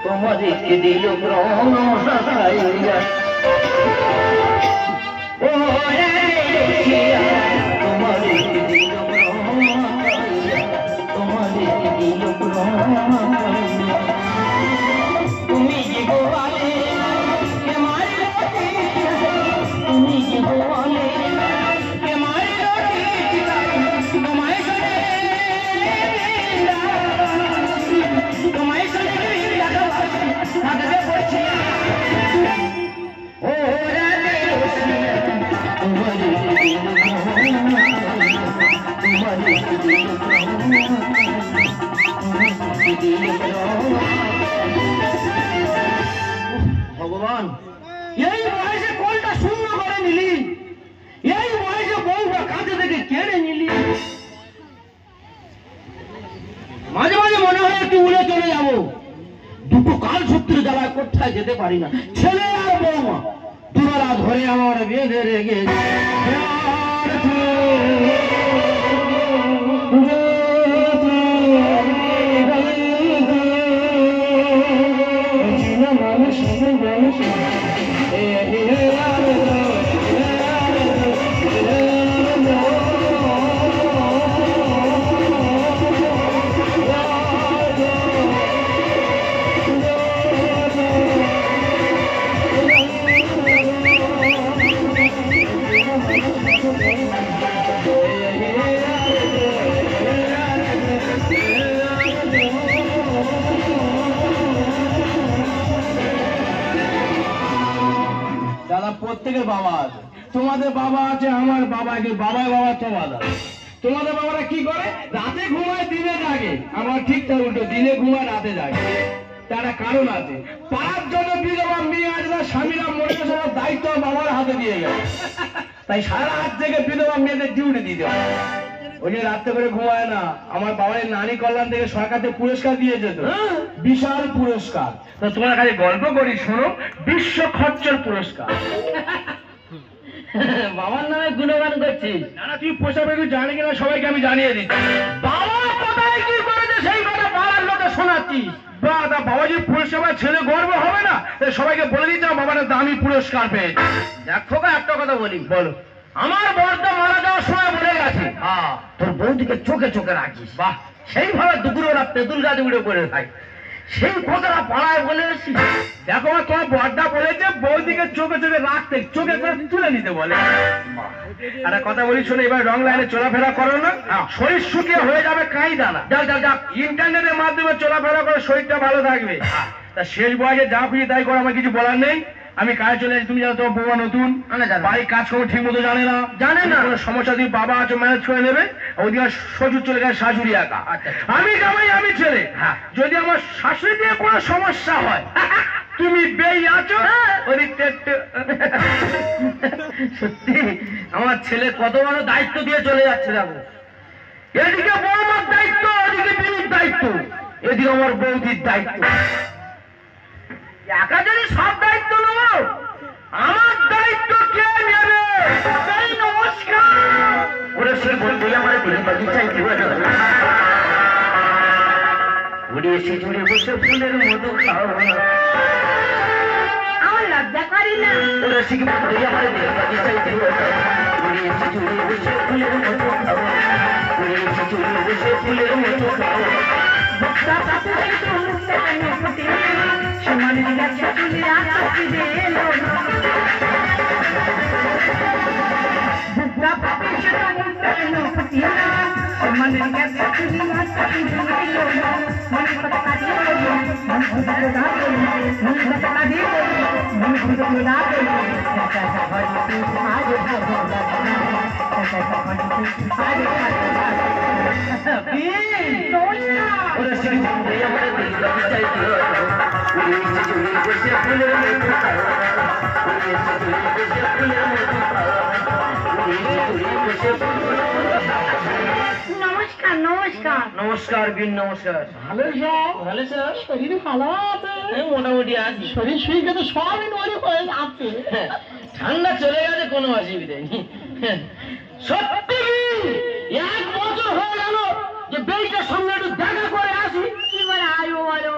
তোমাদেরকে দিল প্রাণ সাজাইয়া ও তোমাদেরকে দিল তোমাদেরকে দিল তুমি যে গোয়ালে তুমি যে গোয়ালে ভগবান এই বয়সে কোনটা শূন্য করে নিলি, এই বয়সে বউটা কাঁধে থেকে কেড়ে নিলি। মাঝে মাঝে মনে হয় একটু উড়ে চলে যাবো, দুটো কাল সূত্রে জ্বালায় কোথায় যেতে পারি না। ছেলে আর বৌমা দুবেলা ধরে আমার বেঁধে রেখে প্রত্যেকের বাবা আছে। তোমাদের বাবা আছে, আমার বাবা কি বাবা তোমাদের বাবারা কি করে? রাতে ঘুমায় দিনে জাগে। আমার ঠিক তার উল্টো, দিনে ঘুমায় রাতে জাগে। তার কারণ আছে, পাঁচ জন বিধবা মেয়ে আছে, স্বামীরা মরে গেছে, দায়িত্ব বাবার হাতে দিয়ে গেছে। তাই সারা রাত থেকে বিধবা মেয়েদের ডিউটি দিতে হয়। ওই যে রাত্রে করে ঘুমায় না। আমার বাবার নারী কল্যাণ থেকে সরকার থেকে পুরস্কার দিয়েছে, তো বিশাল পুরস্কার। তো তোমার কাছে গল্প করি, শোনো, বিশ্ব খরচের পুরস্কার। বাবার নামে গুণগান করছিস? না না, তুই পোষা পেয়ে জানি কিনা সবাইকে আমি জানিয়ে দিচ্ছি। বাবা কোথায় কি করেছে সেই কথা পাড়ার লোকে শোনাচ্ছিস। বাবাজি পুরস্কার ছেলে গর্ব হবে না? সবাইকে বলে দিতে বাবার দামি পুরস্কার পেয়েছে। দেখো একটা কথা বলি, বলো। আমার বর্দা মারা যাওয়ার সময় বলে গেছে, তোর বৌদিকে চোখে চোখে রাখিস। বাহ, সেইভাবে দুপুরে ওরা তেঁতুল গাছে উড়ে পড়ে থাকে। সেই কথাটা পাড়ায় বলে এসেছি। দেখো তোমার বর্দা বলেছে বৌদিকে চোখে চোখে রাখতে, চোখে করে তুলে নিতে বলে। একটা কথা বলি শোনো, এবার রং লাইনে চলাফেরা করো না, শরীর শুকিয়ে হয়ে যাবে কাঁই দানা। যাক যাক যাক, ইন্টারনেটের মাধ্যমে চলাফেরা করে শরীরটা ভালো থাকবে। তা শেষ বয়সে যা খুঁজে তাই করে, আমার কিছু বলার নেই। আমি কাজে চলে যাচ্ছি। তুমি জানো তোমার বৌমা নতুন, বাড়ির কাজ করবো ঠিক মতো জানে না। কোনো সমস্যা তুমি বাবা আছো ম্যানেজ করে নেবে। ওইদিকে শ্বশুর চলে গেছে, শাশুড়ি একা। আমি জামাই, আমি ছেলে। যদি আমার শাশুড়ি দিয়ে কোনো সমস্যা হয়, তুমি বেই আছো। সত্যি আমার ছেলে কত বড় দায়িত্ব দিয়ে চলে যাচ্ছে। দেখো, এদিকে বৌমার দায়িত্ব, ওদিকে বিনুর দায়িত্ব, এদিকে আমার বৌদির দায়িত্ব। একা যদি সব দায়িত্ব নেবো, আমার দায়িত্ব কে নেবে? নমস্কার। ওরা সে বলতে আমার দিদি চাইতে উড়ে এসে জুড়ে বসে ফুলের মতো খাও, আমার লজ্জা করি না। ওরা শিখে বলতে আমার দিদি চাইতে উড়ে এসে জুড়ে বসে ফুলের মতো খাও, উড়ে এসে জুড়ে বসে ফুলের মতো খাও। বক্তা সমান গেছে চুলিয়া চাকরি দিল বুদ্ধা পাপিস কেন ফুটিল সমান গেছে চুলিয়া চাকরি দিল মন কথা দিল মন কথা দিল মন কথা দিল মন কথা দিল চাচা ভাই তুই আজ ভালো লাগা চাচা ভাই তুই আজ ভালো লাগা কি তোলা ওরে সেই দিন আমার দিল চাই দিল উড়ে এসে চলে বসে ফুলের মতো খাও, উড়ে এসে চলে বসে ফুলের মতো খাও, উড়ে এসে চলে নমস্কার নমস্কার নমস্কার বিন, নমস্কার। ভালো স্যার, ভালো স্যার, শরীর ভালো আছে? মোটামুটি আছি। শরীর শুয়ে গেছে, সবই নড়ে হয়ে যাচ্ছে। ঠান্ডা চলে গেছে, কোনো অসুবিধা নেই। সত্যি 1 বছর হয়ে গেল যে বেইটার সঙ্গে একটু দেখা করে আসি। কি করে আয়ো বলো,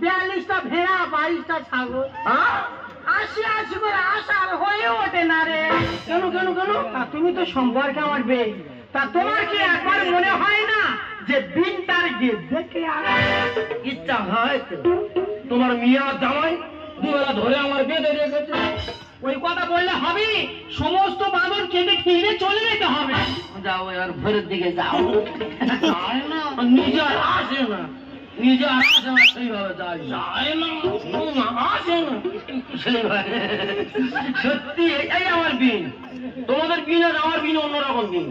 42টা ভেড়া 22টা ছাগল, হ্যাঁ? আসি করে আসার হয়ে ওঠে না রে। কেন কেন কেন? তা তুমি তো সম্পর্কে আমার বেই, তা তোমার কি একবার মনে হয় না যে দিনটার গিয়ে দেখে আসে? ইচ্ছা হয় তো। তোমার মিয়া জামাই দুবেলা ধরে আমার বেঁধে রেখেছে। ওই কথা বললে হবে? সমস্ত বাঁধন কেটে খেয়ে চলে যেতে হবে। যাও আর ভোরের দিকে যাও। যায় না। নিজে আর আসে না, নিজে আর আসে না, সেইভাবে যায় না, আসে না সেইভাবে। সত্যি এই আমার বিন। তোমাদের বিন আর আমার বিন অন্যরকম বিন।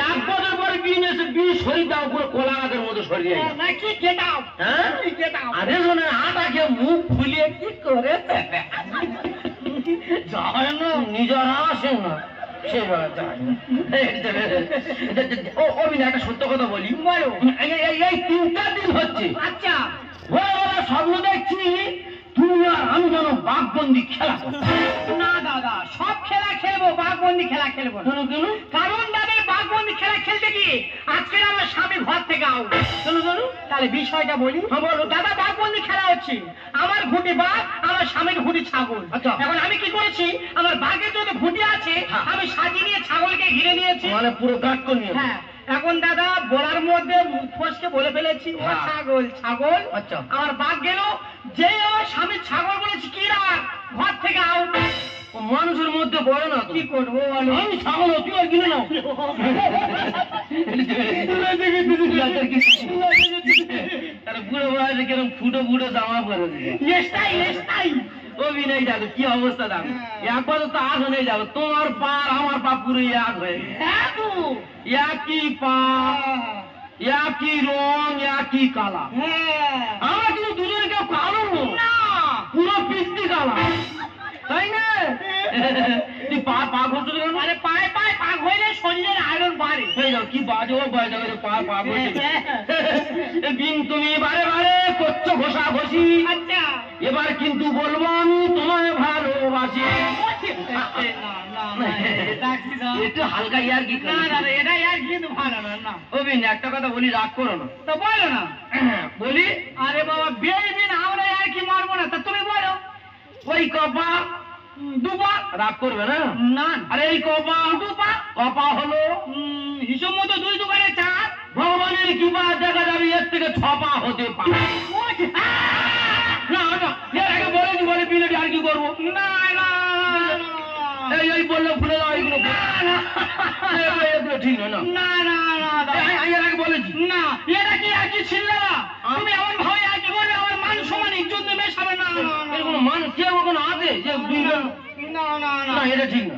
1 বছর পরে বিন এসে বিন শরীর দাও পুরো কোলা গাছের মতো সরিয়ে যায়। না কি গেটাও, হ্যাঁ কি গেটাও। আরে শোনে আটা খেয়ে মুখ ফুলিয়ে কি করে যায় না, নিজের আসে না সেভাবে যায় না। ও বিন, একটা সত্য কথা বলি। বলো। এই 3-4 দিন হচ্ছে আচ্ছা, ভোরবেলা স্বপ্ন দেখছি তুমি আর আমি যেন বাঘবন্দি খেলা করছি। না দাদা, সব খেলা খেলবো, বাঘবন্দি খেলা খেলবো না। কেন কেন? কারণ দাদা এই বাঘবন্দি খেলা খেলতে গিয়ে আজকে আমার স্বামী ঘর থেকে আউট। কেন কেন? তাহলে বিষয়টা বলি। হ্যাঁ, বলো। দাদা বাঘবন্দি খেলা হচ্ছে, আমার ঘুঁটি বাঘ, আমার স্বামীর ঘুঁটি ছাগল। আচ্ছা। এখন আমি কি করেছি, আমার বাঘের যত ঘুঁটি আছে হ্যাঁ। আমি সাজিয়ে নিয়ে ছাগলকে ঘিরে নিয়েছি। মানে পুরো গাট করে নিয়ে। হ্যাঁ, এখন দাদা বলার মধ্যে মুখ ফসকে বলে ফেলেছি, ও হ্যাঁ। ছাগল ছাগল। আচ্ছা। আমার বাঘ গেল, যে আমার স্বামীর ছাগল বলেছি কি না, ঘর থেকে আউট। ও মানুষের মধ্যে পড়ে না তো। কি করবো বলো? আমি ছাগল, তুই আর কিনে নাও। তাহলে বুড়ো বয়সে কিরকম ফুটো ফুটো জামা পরে দিবে। এসটাই এসটাই। ও বিনয় দেখো কি অবস্থা দেখো। একবার তো আজ হয়ে যাবে, তোমার পা আর আমার পা পুরো এক হয়ে গেছে। হ্যাঁ তো। একই পা, একই রং, একই কালা। হ্যাঁ। আমরা কিন্তু দুজনে কেউ কালো নই। না। পুরো পিস্তি কালা, তাই না? তুই পা পা ঘুরতে কেন? আরে পায়ে পায়ে পাক হইলে শরীরের আয়রন বাড়ে। হয়ে যাও কি বাজে ও বাজে পা পা ঘুরতে। বিন তুমি বারে বারে করছো ঘষা ঘষি। আচ্ছা। এবার কিন্তু বলবো আমি তোমায় ভালোবাসি। একটু হালকা ইয়ার কি না দাদা, এটা আর কিন্তু ভালো না। না ও বিন, একটা কথা বলি, রাগ করো না। তো বলো না। বলি, আরে বাবা, বিয়ে দিন আমরা আর কি মারবো না, তা তুমি বলো। ওই কপা দুপা। রাগ করবে না? না। আরে এই কপা দুপা। কপা হলো হিসেব মতো 2 দোকানে 4। ভগবানের কৃপা, দেখা যাবে এর থেকে 6 পা হতে পারে। না না, এর আগে বলেছি বলে বিলে আর কি করবো? না না এই এই বললে ভুলে যাও এগুলো। এগুলো ঠিক নয় না। না না না দাদা, এর আগে বলেছি। না এটা কি আর কি ছিল না? তুমি এমন ভাবে আর কি করবে, আমার মান সম্মান ইজ্জত দিয়ে মেশাবে না। এর কোনো মানুষ কেউ কোনো আছে যে দুইজন? না না না না, এটা ঠিক না।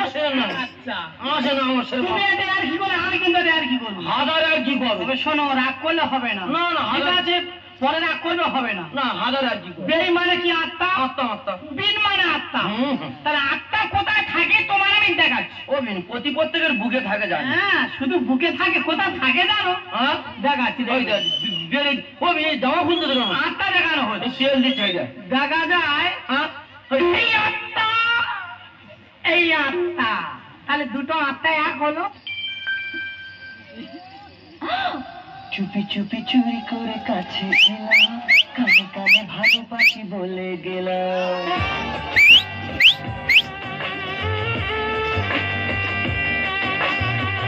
আসে না, আচ্ছা, আসে না আমার সাথে। তুমি এটা আর কি করে, আমি কিন্তু এটা আর কি করবো। হাজার আর কি করবে? তবে শোনো, রাগ করলে হবে না। না না, ঠিক হাজার আছে, পরে রাগ করলে হবে না। না, হাজার আর কি করবে? বেই মানে কি আত্মা, আত্মা আত্মা। বিন মানে আত্মা। হুম, হুম। তাহলে আত্মা কোথায় থাকে তোমার আমি দেখাচ্ছি। ও বিন, প্রত্যেকের বুকে থাকে জানি। হ্যাঁ, শুধু বুকে থাকে, কোথায় থাকে জানো? হ্যাঁ, দেখাচ্ছি ওই দেখাচ্ছি। ও বিন, এই জামা খুলতে দেবে না। আত্মা দেখানো হচ্ছে। সেল দিচ্ছে এটা। দেখা যায় হ্যাঁ, এই আত্মা, এই আত্মা। তাহলে দুটো আত্মা এক হলো। চুপি চুপি চুরি করে কাছে এলাম, কানে কানে ভালোবাসি বলে গেলাম।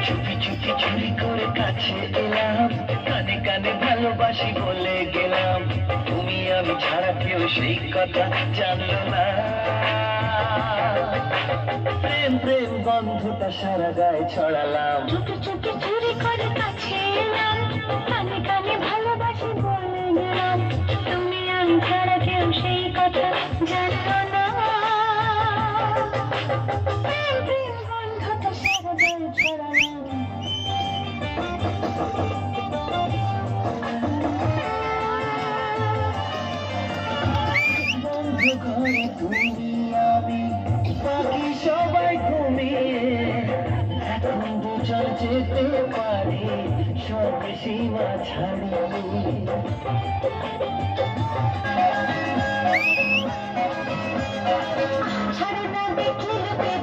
চুপি চুপি চুরি করে কাছে এলাম, কানে কানে ভালোবাসি বলে গেলাম। তুমি আমি ছাড়া কেউ সেই কথা জানলো না। প্রেম প্রেম গন্ধটা সারা গায়ে ছড়ালাম। চুপি চুপি চুরি করে কাছে এলাম, কানে কানে ভালোবাসি বলে গেলাম। তুমি আমি ছাড়া কেউ সেই কথা জানলো না। প্রেম প্রেম গন্ধটা সারা গায়ে ছড়ালাম। বন্ধু ঘরে তুমি আমি, বাকি সবাই ঘুমিয়ে সীমা ছাড়িনি। ছাড়ো না দেখলে